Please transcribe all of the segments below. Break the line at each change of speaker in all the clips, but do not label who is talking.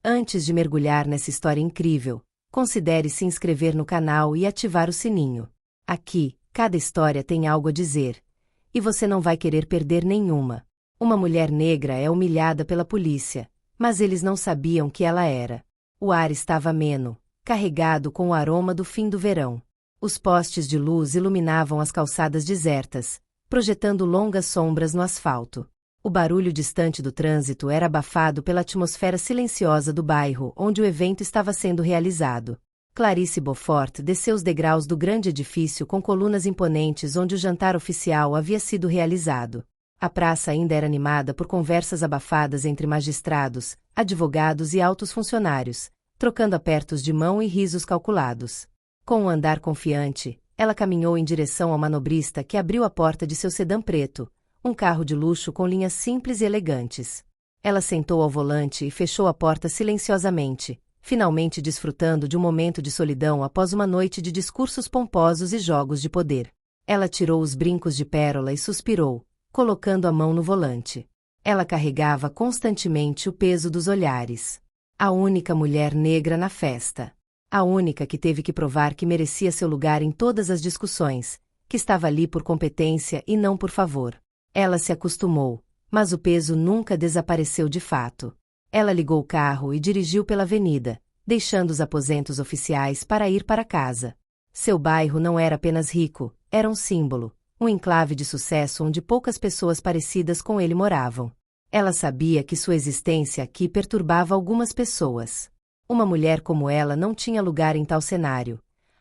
Antes de mergulhar nessa história incrível, considere se inscrever no canal e ativar o sininho. Aqui, cada história tem algo a dizer, e você não vai querer perder nenhuma. Uma mulher negra é humilhada pela polícia, mas eles não sabiam que ela era. O ar estava ameno, carregado com o aroma do fim do verão. Os postes de luz iluminavam as calçadas desertas, projetando longas sombras no asfalto. O barulho distante do trânsito era abafado pela atmosfera silenciosa do bairro onde o evento estava sendo realizado. Clarice Beaufort desceu os degraus do grande edifício com colunas imponentes onde o jantar oficial havia sido realizado. A praça ainda era animada por conversas abafadas entre magistrados, advogados e altos funcionários, trocando apertos de mão e risos calculados. Com um andar confiante, ela caminhou em direção ao manobrista que abriu a porta de seu sedã preto, um carro de luxo com linhas simples e elegantes. Ela sentou ao volante e fechou a porta silenciosamente, finalmente desfrutando de um momento de solidão após uma noite de discursos pomposos e jogos de poder. Ela tirou os brincos de pérola e suspirou, colocando a mão no volante. Ela carregava constantemente o peso dos olhares. A única mulher negra na festa. A única que teve que provar que merecia seu lugar em todas as discussões, que estava ali por competência e não por favor. Ela se acostumou, mas o peso nunca desapareceu de fato. Ela ligou o carro e dirigiu pela avenida, deixando os aposentos oficiais para ir para casa. Seu bairro não era apenas rico, era um símbolo, um enclave de sucesso onde poucas pessoas parecidas com ele moravam. Ela sabia que sua existência aqui perturbava algumas pessoas. Uma mulher como ela não tinha lugar em tal cenário.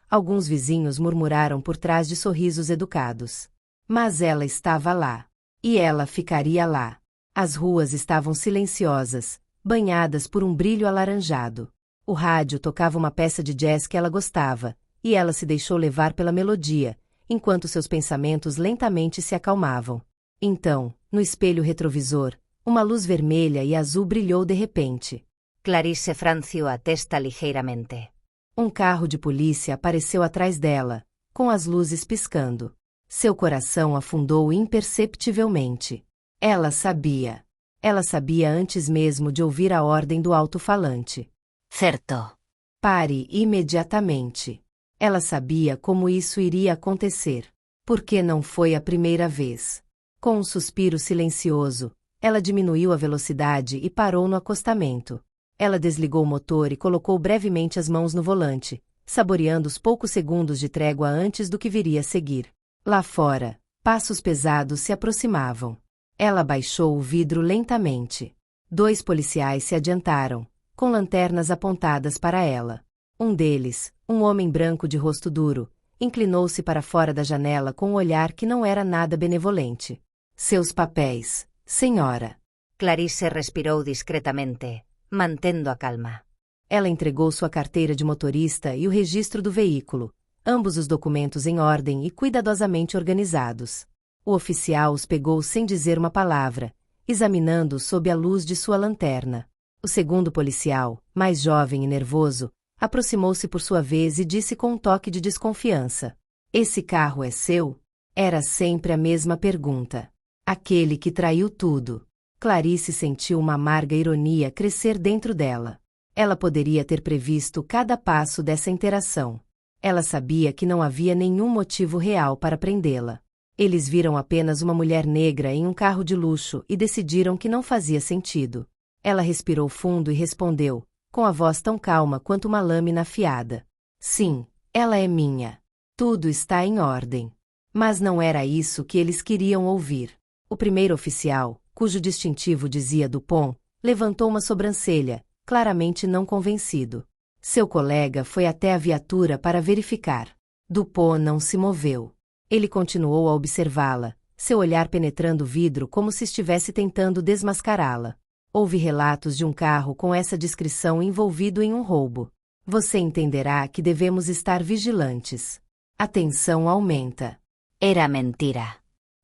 Alguns vizinhos murmuraram por trás de sorrisos educados. Mas ela estava lá. E ela ficaria lá. As ruas estavam silenciosas, banhadas por um brilho alaranjado. O rádio tocava uma peça de jazz que ela gostava, e ela se deixou levar pela melodia, enquanto seus pensamentos lentamente se acalmavam. Então, no espelho retrovisor, uma luz vermelha e azul brilhou de repente.
Clarice franziu a testa ligeiramente.
Um carro de polícia apareceu atrás dela, com as luzes piscando. Seu coração afundou imperceptivelmente. Ela sabia. Ela sabia antes mesmo de ouvir a ordem do alto-falante.
Certo.
Pare imediatamente. Ela sabia como isso iria acontecer. Porque não foi a primeira vez. Com um suspiro silencioso, ela diminuiu a velocidade e parou no acostamento. Ela desligou o motor e colocou brevemente as mãos no volante, saboreando os poucos segundos de trégua antes do que viria a seguir. Lá fora, passos pesados se aproximavam. Ela baixou o vidro lentamente. 2 policiais se adiantaram, com lanternas apontadas para ela. Um deles, um homem branco de rosto duro, inclinou-se para fora da janela com um olhar que não era nada benevolente. Seus papéis, senhora.
Clarice respirou discretamente, mantendo a calma.
Ela entregou sua carteira de motorista e o registro do veículo, ambos os documentos em ordem e cuidadosamente organizados. O oficial os pegou sem dizer uma palavra, examinando-os sob a luz de sua lanterna. O segundo policial, mais jovem e nervoso, aproximou-se por sua vez e disse com um toque de desconfiança: "Esse carro é seu?" Era sempre a mesma pergunta. Aquele que traiu tudo. Clarice sentiu uma amarga ironia crescer dentro dela. Ela poderia ter previsto cada passo dessa interação. Ela sabia que não havia nenhum motivo real para prendê-la. Eles viram apenas uma mulher negra em um carro de luxo e decidiram que não fazia sentido. Ela respirou fundo e respondeu, com a voz tão calma quanto uma lâmina afiada: "Sim, ela é minha. Tudo está em ordem." Mas não era isso que eles queriam ouvir. O primeiro oficial, cujo distintivo dizia Dupont, levantou uma sobrancelha, claramente não convencido. Seu colega foi até a viatura para verificar. Dupont não se moveu. Ele continuou a observá-la, seu olhar penetrando o vidro como se estivesse tentando desmascará-la. Houve relatos de um carro com essa descrição envolvido em um roubo. Você entenderá que devemos estar vigilantes. A tensão aumenta.
Era mentira.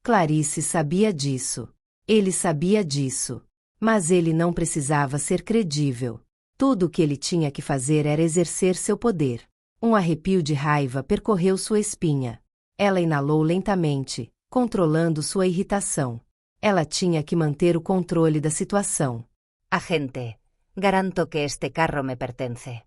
Clarice sabia disso. Ele sabia disso. Mas ele não precisava ser credível. Tudo o que ele tinha que fazer era exercer seu poder. Um arrepio de raiva percorreu sua espinha. Ela inalou lentamente, controlando sua irritação. Ela tinha que manter o controle da situação.
Agente, Garanto que este carro me pertence.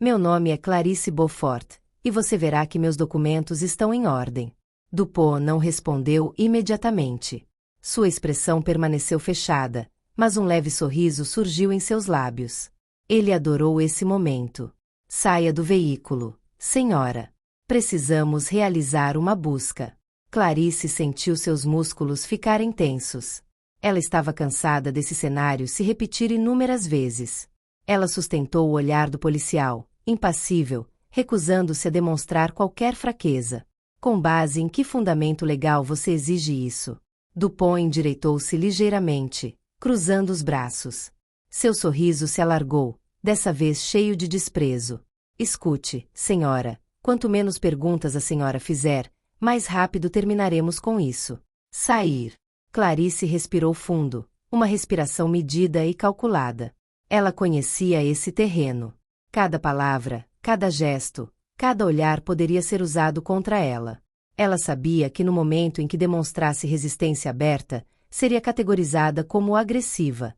Meu nome é Clarice Beaufort, e você verá que meus documentos estão em ordem. Dupont não respondeu imediatamente. Sua expressão permaneceu fechada, mas um leve sorriso surgiu em seus lábios. Ele adorou esse momento. Saia do veículo, senhora. Precisamos realizar uma busca. Clarice sentiu seus músculos ficarem tensos. Ela estava cansada desse cenário se repetir inúmeras vezes. Ela sustentou o olhar do policial, impassível, recusando-se a demonstrar qualquer fraqueza. Com base em que fundamento legal você exige isso? Dupont endireitou-se ligeiramente, cruzando os braços. Seu sorriso se alargou, dessa vez cheio de desprezo. Escute, senhora, quanto menos perguntas a senhora fizer, mais rápido terminaremos com isso. Sair. Clarice respirou fundo, uma respiração medida e calculada. Ela conhecia esse terreno. Cada palavra, cada gesto, cada olhar poderia ser usado contra ela. Ela sabia que no momento em que demonstrasse resistência aberta, seria categorizada como agressiva.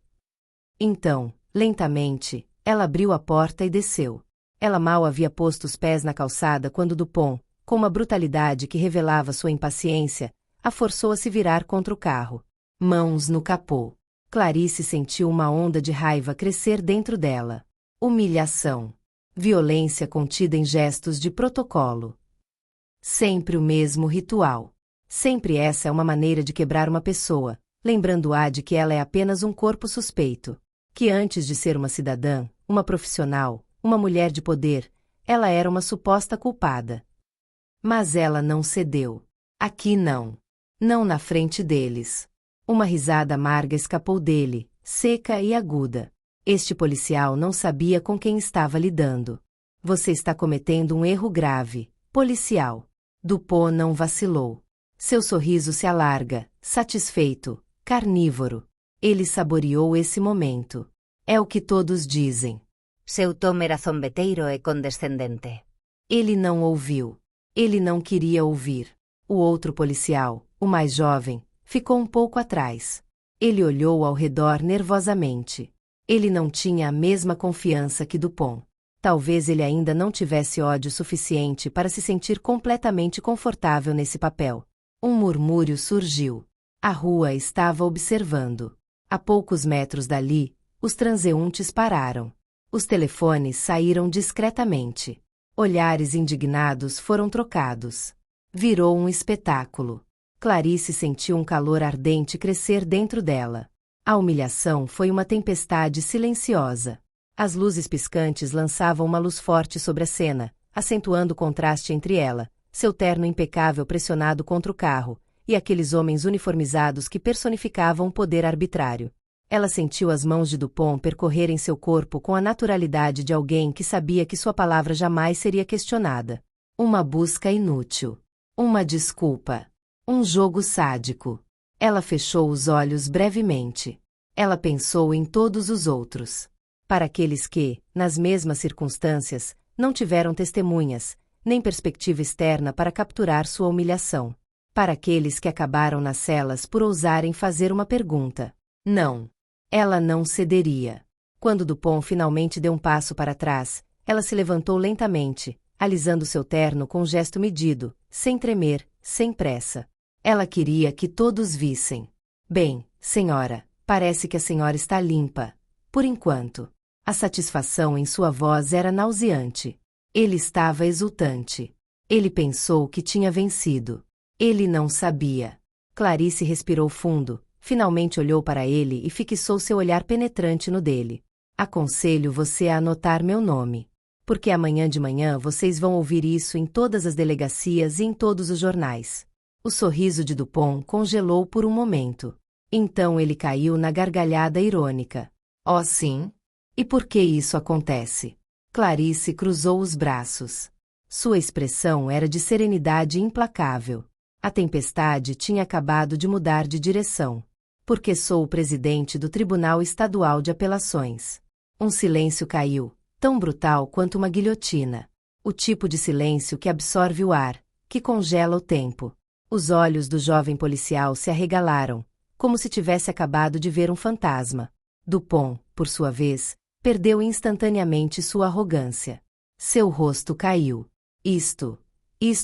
Então, lentamente, ela abriu a porta e desceu. Ela mal havia posto os pés na calçada quando Dupont, com uma brutalidade que revelava sua impaciência, a forçou a se virar contra o carro. Mãos no capô. Clarice sentiu uma onda de raiva crescer dentro dela. Humilhação. Violência contida em gestos de protocolo. Sempre o mesmo ritual. Sempre essa é uma maneira de quebrar uma pessoa, lembrando-a de que ela é apenas um corpo suspeito. Que antes de ser uma cidadã, uma profissional, uma mulher de poder, ela era uma suposta culpada. Mas ela não cedeu. Aqui não. Não na frente deles. Uma risada amarga escapou dele, seca e aguda. Este policial não sabia com quem estava lidando. Você está cometendo um erro grave, policial. Dupont não vacilou. Seu sorriso se alarga, satisfeito, carnívoro. Ele saboreou esse momento. É o que todos dizem.
Seu tom era zombeteiro e condescendente.
Ele não ouviu. Ele não queria ouvir. O outro policial, o mais jovem, ficou um pouco atrás. Ele olhou ao redor nervosamente. Ele não tinha a mesma confiança que Dupont. Talvez ele ainda não tivesse ódio suficiente para se sentir completamente confortável nesse papel. Um murmúrio surgiu. A rua estava observando. A poucos metros dali, os transeuntes pararam. Os telefones saíram discretamente. Olhares indignados foram trocados. Virou um espetáculo. Clarice sentiu um calor ardente crescer dentro dela. A humilhação foi uma tempestade silenciosa. As luzes piscantes lançavam uma luz forte sobre a cena, acentuando o contraste entre ela, seu terno impecável pressionado contra o carro, e aqueles homens uniformizados que personificavam o poder arbitrário. Ela sentiu as mãos de Dupont percorrerem seu corpo com a naturalidade de alguém que sabia que sua palavra jamais seria questionada. Uma busca inútil. Uma desculpa. Um jogo sádico. Ela fechou os olhos brevemente. Ela pensou em todos os outros. Para aqueles que, nas mesmas circunstâncias, não tiveram testemunhas, nem perspectiva externa para capturar sua humilhação. Para aqueles que acabaram nas celas por ousarem fazer uma pergunta. Não. Ela não cederia. Quando Dupont finalmente deu um passo para trás, ela se levantou lentamente, alisando seu terno com um gesto medido, sem tremer, sem pressa. Ela queria que todos vissem. Bem, senhora, parece que a senhora está limpa. Por enquanto. A satisfação em sua voz era nauseante. Ele estava exultante. Ele pensou que tinha vencido. Ele não sabia. Clarice respirou fundo, finalmente olhou para ele e fixou seu olhar penetrante no dele. Aconselho você a anotar meu nome. Porque amanhã de manhã vocês vão ouvir isso em todas as delegacias e em todos os jornais. O sorriso de Dupont congelou por um momento. Então ele caiu na gargalhada irônica. Oh, sim? E por que isso acontece? Clarice cruzou os braços. Sua expressão era de serenidade implacável. A tempestade tinha acabado de mudar de direção. Porque sou o presidente do Tribunal Estadual de Apelações. Um silêncio caiu, tão brutal quanto uma guilhotina. O tipo de silêncio que absorve o ar, que congela o tempo. Os olhos do jovem policial se arregalaram, como se tivesse acabado de ver um fantasma. Dupont, por sua vez, perdeu instantaneamente sua arrogância. Seu rosto caiu. Isto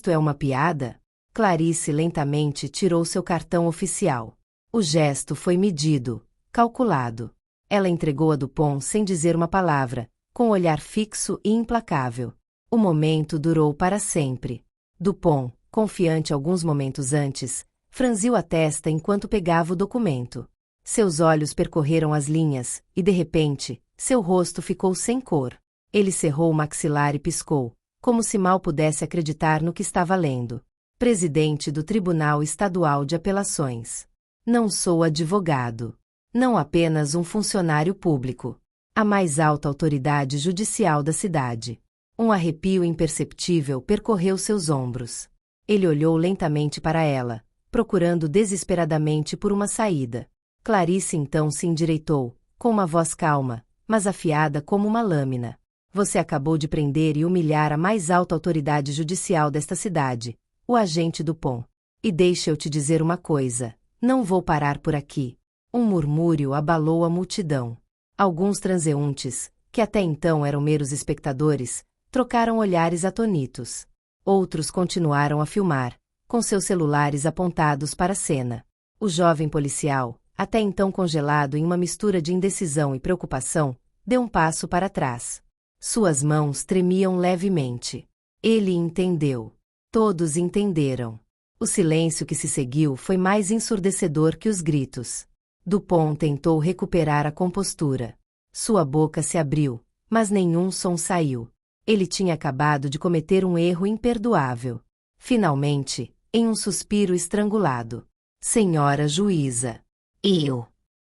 é uma piada? Clarice lentamente tirou seu cartão oficial. O gesto foi medido, calculado. Ela entregou a Dupont sem dizer uma palavra, com olhar fixo e implacável. O momento durou para sempre. Dupont, confiante alguns momentos antes, franziu a testa enquanto pegava o documento. Seus olhos percorreram as linhas, e de repente, seu rosto ficou sem cor. Ele cerrou o maxilar e piscou, como se mal pudesse acreditar no que estava lendo. Presidente do Tribunal Estadual de Apelações. Não sou advogado. Não apenas um funcionário público. A mais alta autoridade judicial da cidade. Um arrepio imperceptível percorreu seus ombros. Ele olhou lentamente para ela, procurando desesperadamente por uma saída. Clarice então se endireitou, com uma voz calma, mas afiada como uma lâmina. Você acabou de prender e humilhar a mais alta autoridade judicial desta cidade, o agente Dupont. E deixa eu te dizer uma coisa, não vou parar por aqui. Um murmúrio abalou a multidão. Alguns transeuntes, que até então eram meros espectadores, trocaram olhares atonitos. Outros continuaram a filmar, com seus celulares apontados para a cena. O jovem policial, até então congelado em uma mistura de indecisão e preocupação, deu um passo para trás. Suas mãos tremiam levemente. Ele entendeu. Todos entenderam. O silêncio que se seguiu foi mais ensurdecedor que os gritos. Dupont tentou recuperar a compostura. Sua boca se abriu, mas nenhum som saiu. Ele tinha acabado de cometer um erro imperdoável. Finalmente, em um suspiro estrangulado. Senhora juíza. Eu.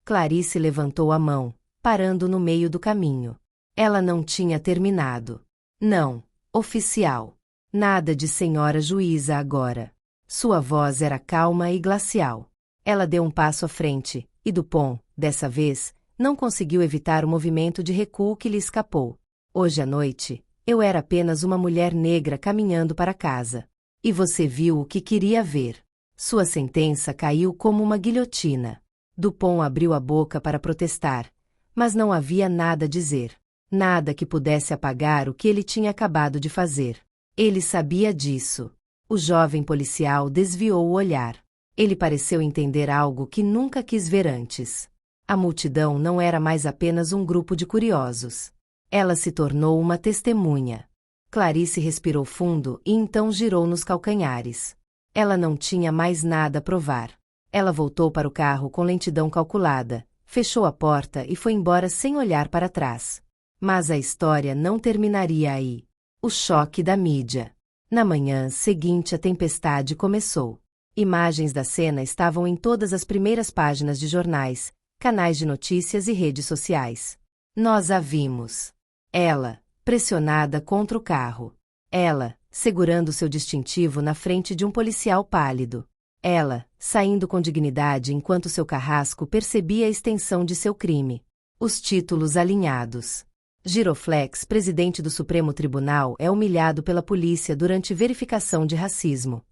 Clarice levantou a mão, parando no meio do caminho. Ela não tinha terminado. Não, oficial. Nada de senhora juíza agora. Sua voz era calma e glacial. Ela deu um passo à frente, e Dupont, dessa vez, não conseguiu evitar o movimento de recuo que lhe escapou. Hoje à noite, eu era apenas uma mulher negra caminhando para casa. E você viu o que queria ver. Sua sentença caiu como uma guilhotina. Dupont abriu a boca para protestar, mas não havia nada a dizer. Nada que pudesse apagar o que ele tinha acabado de fazer. Ele sabia disso. O jovem policial desviou o olhar. Ele pareceu entender algo que nunca quis ver antes. A multidão não era mais apenas um grupo de curiosos. Ela se tornou uma testemunha. Clarice respirou fundo e então girou nos calcanhares. Ela não tinha mais nada a provar. Ela voltou para o carro com lentidão calculada, fechou a porta e foi embora sem olhar para trás. Mas a história não terminaria aí. O choque da mídia. Na manhã seguinte a tempestade começou. Imagens da cena estavam em todas as primeiras páginas de jornais, canais de notícias e redes sociais. Nós a vimos. Ela, pressionada contra o carro. Ela, segurando seu distintivo na frente de um policial pálido. Ela, saindo com dignidade enquanto seu carrasco percebia a extensão de seu crime. Os títulos alinhados. Giroflex, presidente do Supremo Tribunal, é humilhado pela polícia durante verificação de racismo.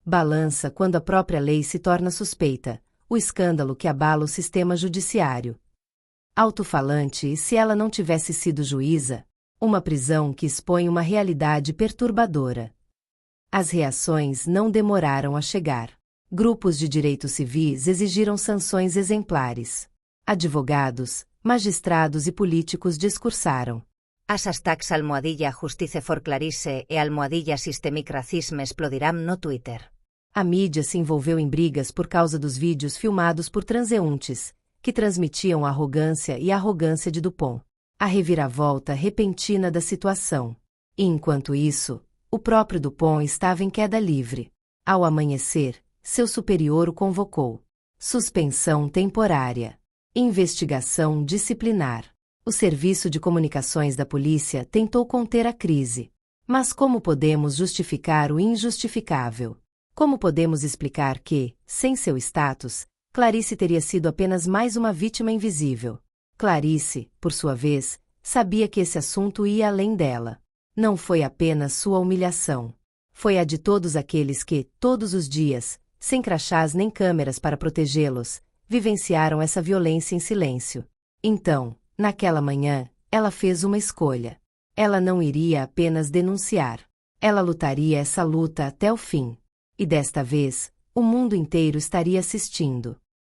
Balança quando a própria lei se torna suspeita. O escândalo que abala o sistema judiciário. Alto-falante e se ela não tivesse sido juíza, uma prisão que expõe uma realidade perturbadora. As reações não demoraram a chegar. Grupos de direitos civis exigiram sanções exemplares. Advogados, magistrados e políticos discursaram.
#justice for Clarice e #systemic racisme explodirán no Twitter.
A mídia se envolveu em brigas por causa dos vídeos filmados por transeuntes, que transmitiam a arrogância de Dupont. A reviravolta repentina da situação. E enquanto isso, o próprio Dupont estava em queda livre. Ao amanhecer, seu superior o convocou. Suspensão temporária. Investigação disciplinar. O Serviço de Comunicações da Polícia tentou conter a crise. Mas como podemos justificar o injustificável? Como podemos explicar que, sem seu status, Clarice teria sido apenas mais uma vítima invisível? Clarice, por sua vez, sabia que esse assunto ia além dela. Não foi apenas sua humilhação. Foi a de todos aqueles que, todos os dias, sem crachás nem câmeras para protegê-los, vivenciaram essa violência em silêncio. Então, naquela manhã, Ela fez uma escolha. Ela não iria apenas denunciar. Ela lutaria essa luta até o fim. E desta vez, o mundo inteiro estaria assistindo.